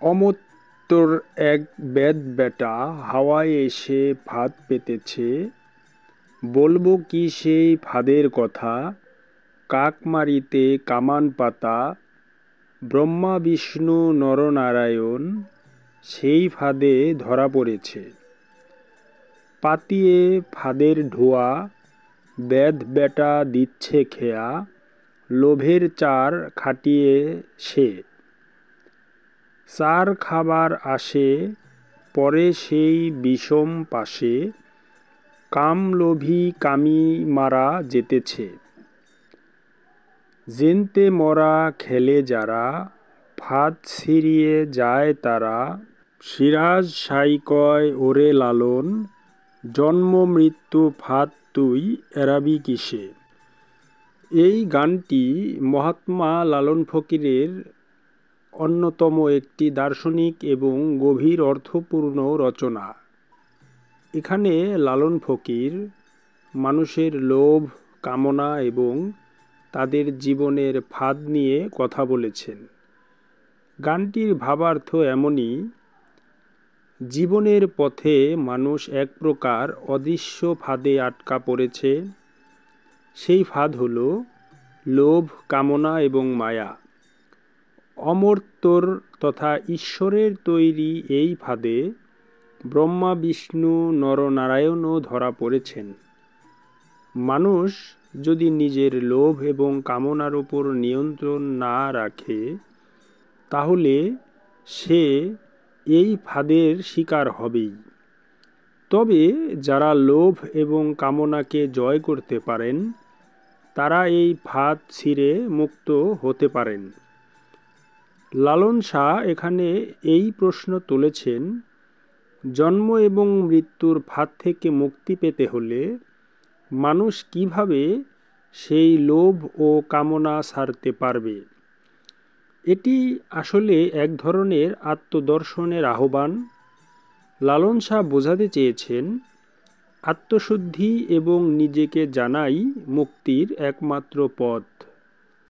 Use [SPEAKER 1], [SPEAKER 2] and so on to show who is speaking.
[SPEAKER 1] অমর্ত্যর এক বেটা হাওয়ায় এসে ফাঁদ পেতেছে, বলবো কি সেই ফাঁদের কথা, কাক মারিতে কামান পাতা, ব্রহ্মা বিষ্ণু নরনারায়ণ সেই ফাঁদে ধরা পড়েছে। পাতিয়ে ফাঁদের ঢোয়া, বেটা দিচ্ছে খেয়া, লোভের চার খাটিয়ে সে। চার খাবার আসে, পরে সেই বিষম পাশে, কামলোভী কামি মারা যেতেছে। জেনতে মরা খেলে যারা, ফাঁদ ছিঁড়িয়ে যায় তারা, সিরাজ সাই কয় ওরে লালন, জন্ম মৃত্যু ফাঁদ তুই এড়াবি কিসে। এই গানটি মহাত্মা লালন ফকিরের অন্যতম একটি দার্শনিক এবং গভীর অর্থপূর্ণ রচনা। এখানে লালন ফকির মানুষের লোভ, কামনা এবং তাদের জীবনের ফাঁদ নিয়ে কথা বলেছেন। গানটির ভাবার্থ এমনই, জীবনের পথে মানুষ এক প্রকার অদৃশ্য ফাঁদে আটকা পড়েছে। সেই ফাঁদ হল লোভ, কামনা এবং মায়া। অমর্ত্যর তথা ঈশ্বরের তৈরি এই ফাঁদে ব্রহ্মা বিষ্ণু নরনারায়ণও ধরা পড়েছেন। মানুষ যদি নিজের লোভ এবং কামনার উপর নিয়ন্ত্রণ না রাখে, তাহলে সে এই ফাঁদের শিকার হবেই। তবে যারা লোভ এবং কামনাকে জয় করতে পারেন, তারা এই ফাঁদ ছিঁড়ে মুক্ত হতে পারেন। লালন শাহ এখানে এই প্রশ্ন তুলেছেন, জন্ম এবং মৃত্যুর ফাঁদ থেকে মুক্তি পেতে হলে মানুষ কিভাবে সেই লোভ ও কামনা ছাড়তে পারবে। এটি আসলে এক ধরনের আত্মদর্শনের আহ্বান। লালন শাহ বোঝাতে চেয়েছেন, আত্মশুদ্ধি এবং নিজেকে জানাই মুক্তির একমাত্র পথ।